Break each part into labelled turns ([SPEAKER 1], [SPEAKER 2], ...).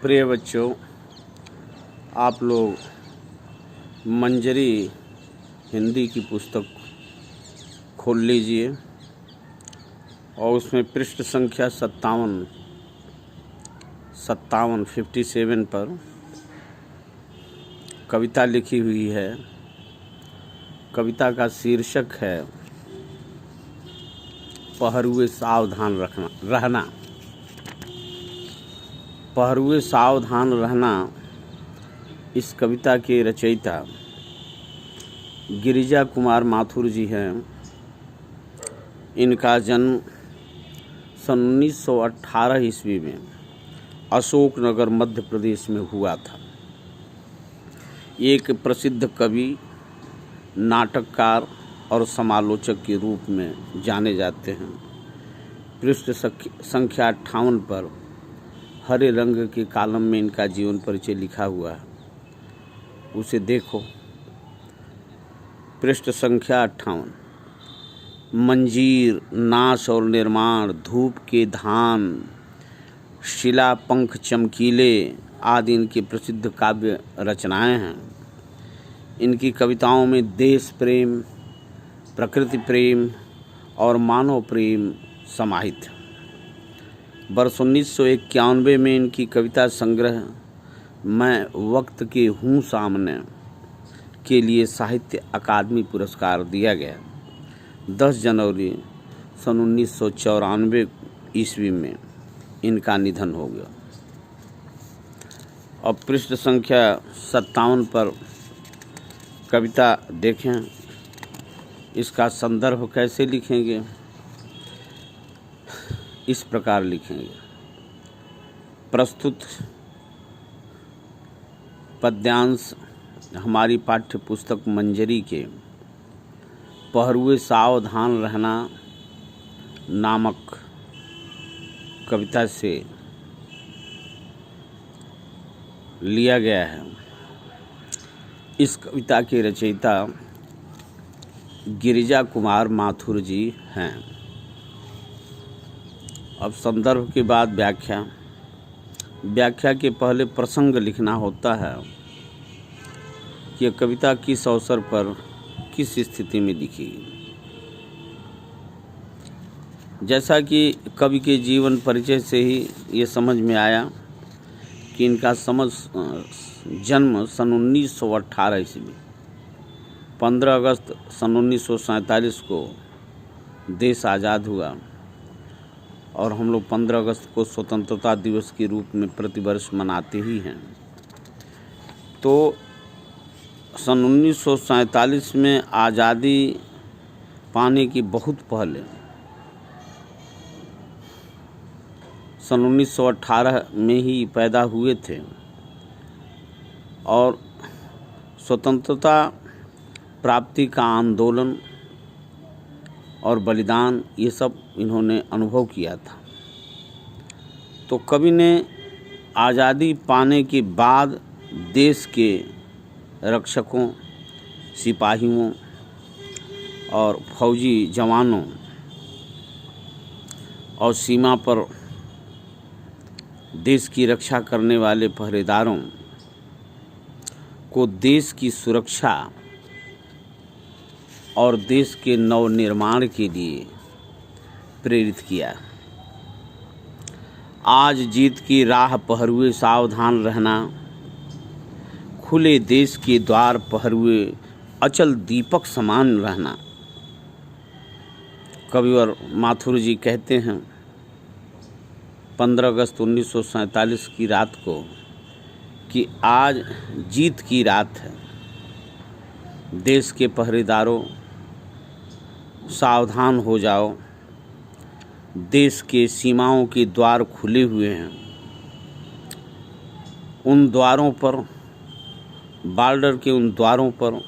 [SPEAKER 1] प्रिय बच्चों, आप लोग मंजरी हिंदी की पुस्तक खोल लीजिए और उसमें पृष्ठ संख्या 57 पर कविता लिखी हुई है। कविता का शीर्षक है पहरुए सावधान रहना। पहरुए सावधान रहना इस कविता के रचयिता गिरिजा कुमार माथुर जी हैं। इनका जन्म सन 1918 ईस्वी में अशोकनगर मध्य प्रदेश में हुआ था। एक प्रसिद्ध कवि, नाटककार और समालोचक के रूप में जाने जाते हैं। पृष्ठ संख्या 58 पर हरे रंग के कॉलम में इनका जीवन परिचय लिखा हुआ है, उसे देखो। पृष्ठ संख्या 58। मंजीर, नाश और निर्माण, धूप के धान, शिला, पंख चमकीले आदि इनकी प्रसिद्ध काव्य रचनाएं हैं। इनकी कविताओं में देश प्रेम, प्रकृति प्रेम और मानव प्रेम समाहित है। वर्ष 1991 में इनकी कविता संग्रह मैं वक्त के हूँ सामने के लिए साहित्य अकादमी पुरस्कार दिया गया। 10 जनवरी सन 1994 ईस्वी में इनका निधन हो गया। अब पृष्ठ संख्या 57 पर कविता देखें। इसका संदर्भ कैसे लिखेंगे? इस प्रकार लिखेंगे। प्रस्तुत पद्यांश हमारी पाठ्य पुस्तक मंजरी के पहरुए सावधान रहना नामक कविता से लिया गया है। इस कविता के रचयिता गिरिजा कुमार माथुर जी हैं। अब संदर्भ के बाद व्याख्या के पहले प्रसंग लिखना होता है कि यह कविता किस अवसर पर किस स्थिति में लिखी। जैसा कि कवि के जीवन परिचय से ही ये समझ में आया कि इनका जन्म सन 1918 ईस्वी 15 अगस्त सन 1947 को देश आज़ाद हुआ और हम लोग 15 अगस्त को स्वतंत्रता दिवस के रूप में प्रतिवर्ष मनाते ही हैं। तो सन 1947 में आज़ादी पाने की बहुत पहले सन 1918 में ही पैदा हुए थे और स्वतंत्रता प्राप्ति का आंदोलन और बलिदान ये सब इन्होंने अनुभव किया था। तो कवि ने आज़ादी पाने के बाद देश के रक्षकों, सिपाहियों और फौजी जवानों और सीमा पर देश की रक्षा करने वाले पहरेदारों को देश की सुरक्षा और देश के नवनिर्माण के लिए प्रेरित किया। आज जीत की राह पहरुए सावधान रहना, खुले देश के द्वार पहरुए अचल दीपक समान रहना। कविवर माथुर जी कहते हैं 15 अगस्त 1947 की रात को कि आज जीत की रात है। देश के पहरेदारों, सावधान हो जाओ, देश के सीमाओं के द्वार खुले हुए हैं। उन द्वारों पर, बॉर्डर के उन द्वारों पर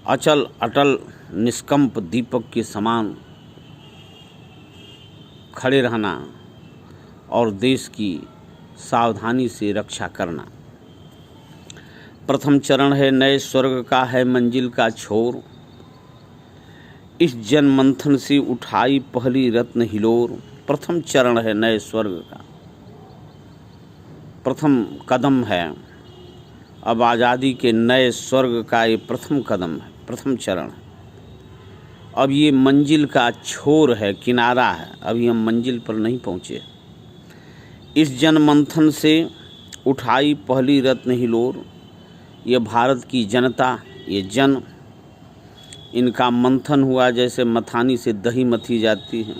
[SPEAKER 1] अचल अटल निष्कंप दीपक के समान खड़े रहना और देश की सावधानी से रक्षा करना। प्रथम चरण है नए स्वर्ग का, है मंजिल का छोर। इस जनमंथन से उठाई पहली रत्न हिलोर। प्रथम चरण है नए स्वर्ग का। प्रथम कदम है। अब आज़ादी के नए स्वर्ग का ये प्रथम कदम है, प्रथम चरण है। अब ये मंजिल का छोर है, किनारा है, अभी हम मंजिल पर नहीं पहुँचे। इस जनमंथन से उठाई पहली रत्न हिलोर, ये भारत की जनता, ये जन, इनका मंथन हुआ जैसे मथानी से दही मथी जाती है,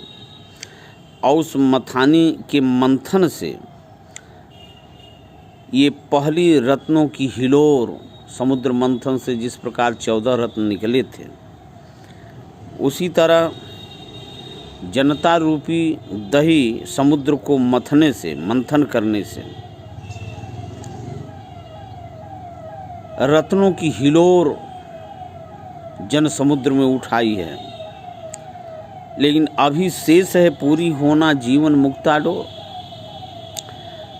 [SPEAKER 1] और उस मथानी के मंथन से ये पहली रत्नों की हिलोर, समुद्र मंथन से जिस प्रकार 14 रत्न निकले थे, उसी तरह जनता रूपी दही समुद्र को मथने से, मंथन करने से रत्नों की हिलोर जन समुद्र में उठाई है। लेकिन अभी शेष है पूरी होना जीवन मुक्ता डोर।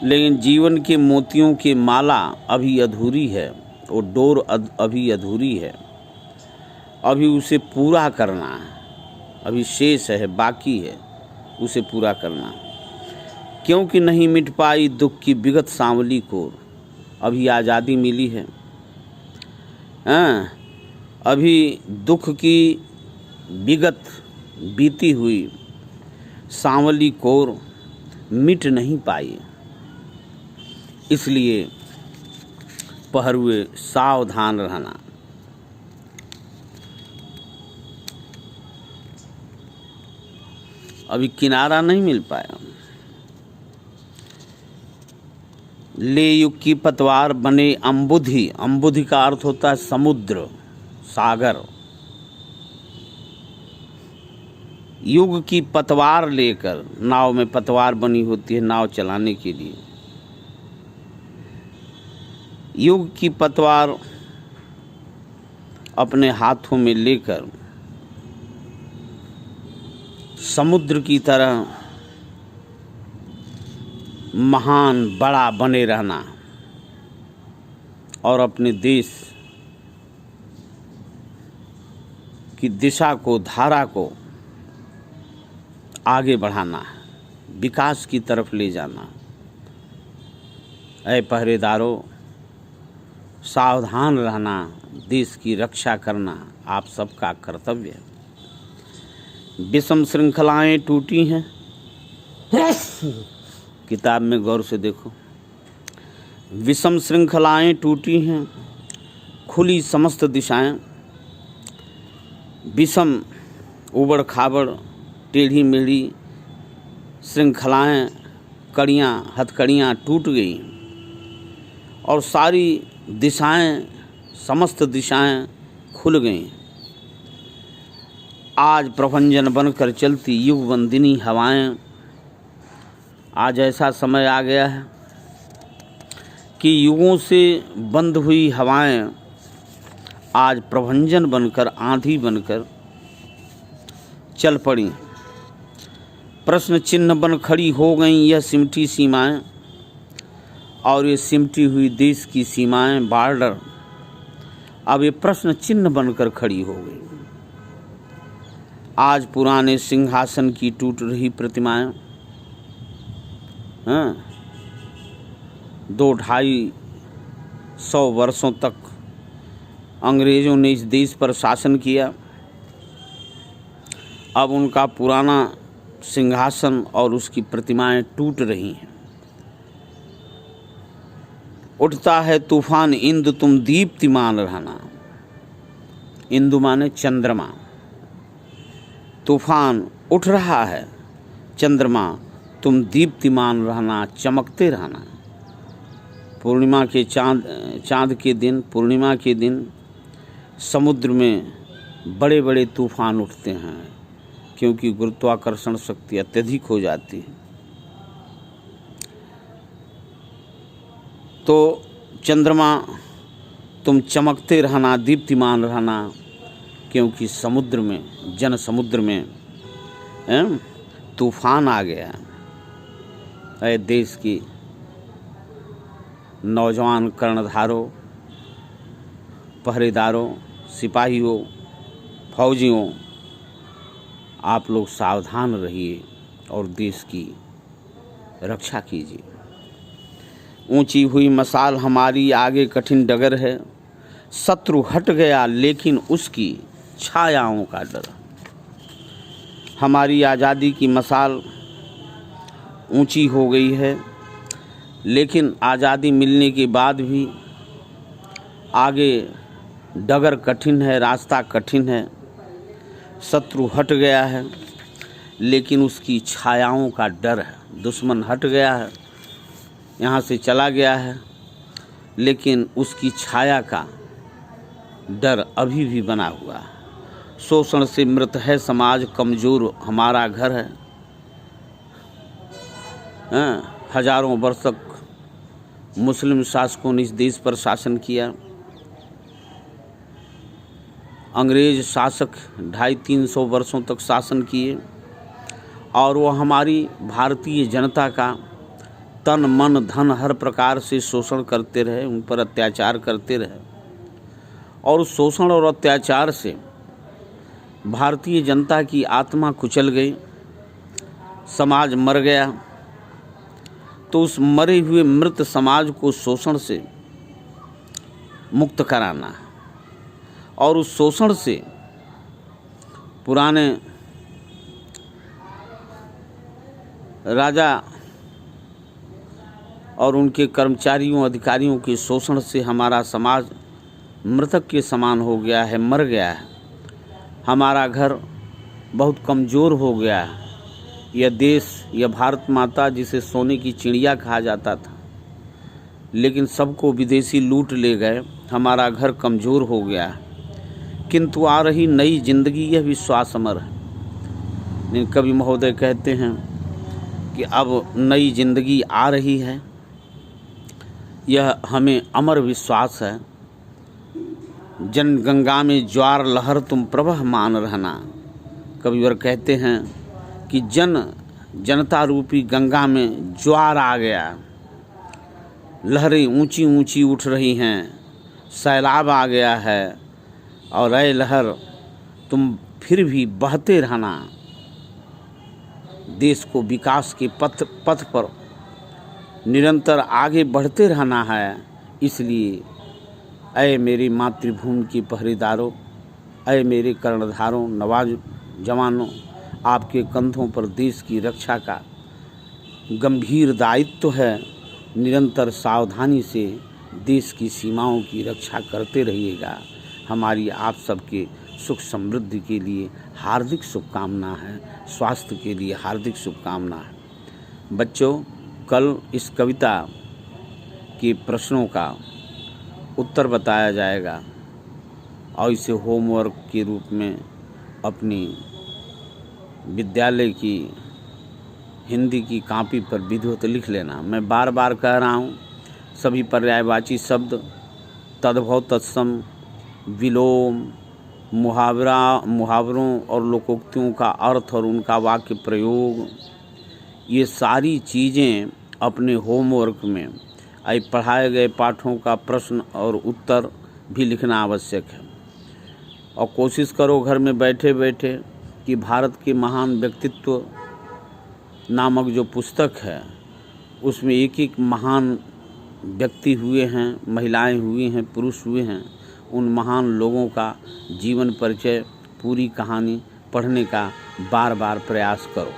[SPEAKER 1] लेकिन जीवन के मोतियों की माला अभी अधूरी है, वो डोर अभी अधूरी है, अभी उसे पूरा करना है, अभी शेष है, बाकी है उसे पूरा करना। क्योंकि नहीं मिट पाई दुख की विगत सांवली कोर, अभी आज़ादी मिली है, अभी दुख की विगत बीती हुई सांवली कोर मिट नहीं पाई। इसलिए पहरुए सावधान रहना। अभी किनारा नहीं मिल पाया। ले युग की पतवार बने अम्बुधि, अम्बुधि का अर्थ होता है समुद्र, सागर। युग की पतवार लेकर, नाव में पतवार बनी होती है नाव चलाने के लिए, युग की पतवार अपने हाथों में लेकर समुद्र की तरह महान बड़ा बने रहना और अपने देश की दिशा को, धारा को आगे बढ़ाना, विकास की तरफ ले जाना। ऐ पहरेदारों, सावधान रहना, देश की रक्षा करना आप सबका कर्तव्य है। विषम श्रृंखलाएं टूटी हैं, किताब में गौर से देखो। विषम श्रृंखलाएं टूटी हैं, खुली समस्त दिशाएं, विषम उबड़ खाबड़ टेढ़ी मेढ़ी श्रृंखलाएं, कड़ियाँ हथकड़ियाँ टूट गई और सारी दिशाएं, समस्त दिशाएं खुल गईं। आज प्रभंजन बनकर चलती युग वंदिनी हवाएं, आज ऐसा समय आ गया है कि युगों से बंद हुई हवाएं आज प्रभंजन बनकर, आंधी बनकर चल पड़ी। प्रश्न चिन्ह बन खड़ी हो गईं यह सिमटी सीमाएं, और ये सिमटी हुई देश की सीमाएं, बॉर्डर, अब ये प्रश्न चिन्ह बनकर खड़ी हो गई। आज पुराने सिंहासन की टूट रही प्रतिमाएं, 2-250 वर्षों तक अंग्रेज़ों ने इस देश पर शासन किया। अब उनका पुराना सिंहासन और उसकी प्रतिमाएं टूट रही हैं। उठता है तूफान इंदु तुम दीप्तिमान रहना। इंदु माने चंद्रमा। तूफान उठ रहा है, चंद्रमा तुम दीप्तिमान रहना, चमकते रहना। पूर्णिमा के चाँद के दिन, पूर्णिमा के दिन समुद्र में बड़े बड़े तूफान उठते हैं, क्योंकि गुरुत्वाकर्षण शक्ति अत्यधिक हो जाती है। तो चंद्रमा तुम चमकते रहना, दीप्तिमान रहना, क्योंकि समुद्र में, जन समुद्र में तूफान आ गया। ऐ देश की नौजवान कर्णधारों, पहरेदारों, सिपाहियों, फौजियों, आप लोग सावधान रहिए और देश की रक्षा कीजिए। ऊंची हुई मसाल हमारी आगे कठिन डगर है, शत्रु हट गया लेकिन उसकी छायाओं का डर। हमारी आज़ादी की मसाल ऊंची हो गई है, लेकिन आज़ादी मिलने के बाद भी आगे डगर कठिन है, रास्ता कठिन है। शत्रु हट गया है लेकिन उसकी छायाओं का डर है। दुश्मन हट गया है, यहाँ से चला गया है, लेकिन उसकी छाया का डर अभी भी बना हुआ है। शोषण से मृत है समाज, कमज़ोर हमारा घर है। हजारों वर्ष तक मुस्लिम शासकों ने इस देश पर शासन किया। अंग्रेज शासक 250-300 वर्षों तक शासन किए और वो हमारी भारतीय जनता का तन मन धन हर प्रकार से शोषण करते रहे, उन पर अत्याचार करते रहे। और उस शोषण और अत्याचार से भारतीय जनता की आत्मा कुचल गई, समाज मर गया। तो उस मरे हुए मृत समाज को शोषण से मुक्त कराना है और उस शोषण से पुराने राजा और उनके कर्मचारियों अधिकारियों के शोषण से हमारा समाज मृतक के समान हो गया है, मर गया है। हमारा घर बहुत कमज़ोर हो गया है। यह देश, यह भारत माता जिसे सोने की चिड़िया कहा जाता था, लेकिन सबको विदेशी लूट ले गए। हमारा घर कमज़ोर हो गया है, किंतु आ रही नई जिंदगी यह विश्वास अमर है। कवि महोदय कहते हैं कि अब नई जिंदगी आ रही है, यह हमें अमर विश्वास है। जन गंगा में ज्वार लहर तुम प्रवाह मान रहना। कविवर कहते हैं कि जनता रूपी गंगा में ज्वार आ गया, लहरें ऊंची ऊंची उठ रही हैं, सैलाब आ गया है और ऐ लहर तुम फिर भी बहते रहना। देश को विकास के पथ पर निरंतर आगे बढ़ते रहना है। इसलिए ऐ मेरी मातृभूमि की पहरेदारों, ऐ मेरे कर्णधारों, नौजवानों, आपके कंधों पर देश की रक्षा का गंभीर दायित्व है। निरंतर सावधानी से देश की सीमाओं की रक्षा करते रहिएगा। हमारी आप सबके सुख समृद्धि के लिए हार्दिक शुभकामना है, स्वास्थ्य के लिए हार्दिक शुभकामना है। बच्चों, कल इस कविता के प्रश्नों का उत्तर बताया जाएगा और इसे होमवर्क के रूप में अपनी विद्यालय की हिंदी की कॉपी पर विधिवत लिख लेना। मैं बार बार कह रहा हूँ, सभी पर्यायवाची शब्द, तद्भव, तत्सम, विलोम, मुहावरों और लोकोक्तियों का अर्थ और उनका वाक्य प्रयोग, ये सारी चीज़ें अपने होमवर्क में पढ़ाए गए पाठों का प्रश्न और उत्तर भी लिखना आवश्यक है। और कोशिश करो घर में बैठे बैठे कि भारत के महान व्यक्तित्व नामक जो पुस्तक है, उसमें एक एक महान व्यक्ति हुए हैं, महिलाएं हुई हैं, पुरुष हुए हैं, उन महान लोगों का जीवन परिचय, पूरी कहानी पढ़ने का बार बार प्रयास करो।